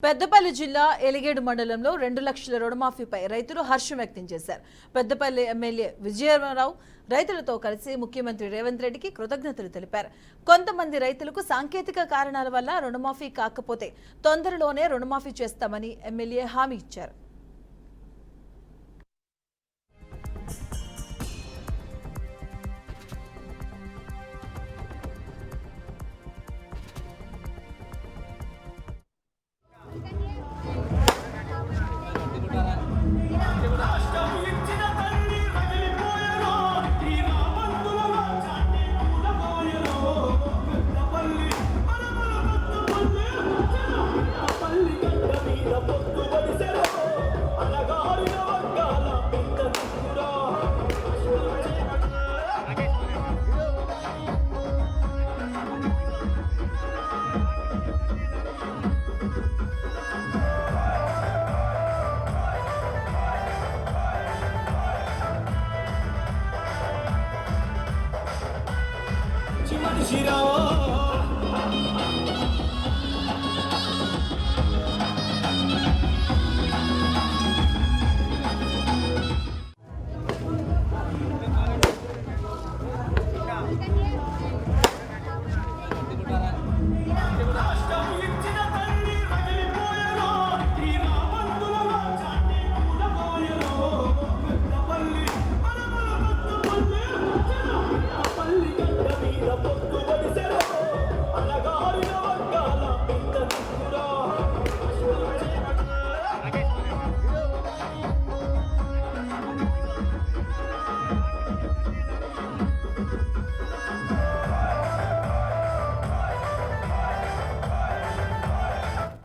పెద్దపల్లి జిల్లా ఎలిగేడు మండలంలో 2 లక్షల రుణమాఫీపై రైతులు హర్షం వ్యక్తం చేశారు. పెద్దపల్లి ఎమ్మెల్యే విజయరావు రైతులతో కలిసి ముఖ్యమంత్రి రేవంత్ రెడ్డికి కృతజ్ఞతలు తెలిపారు. కొంతమంది రైతులకు సాంకేతిక కారణాల వల్ల రుణమాఫీ కాకపోతే తొందరలోనే రుణమాఫీ చేస్తామని ఎమ్మెల్యే హామీ ఇచ్చారు.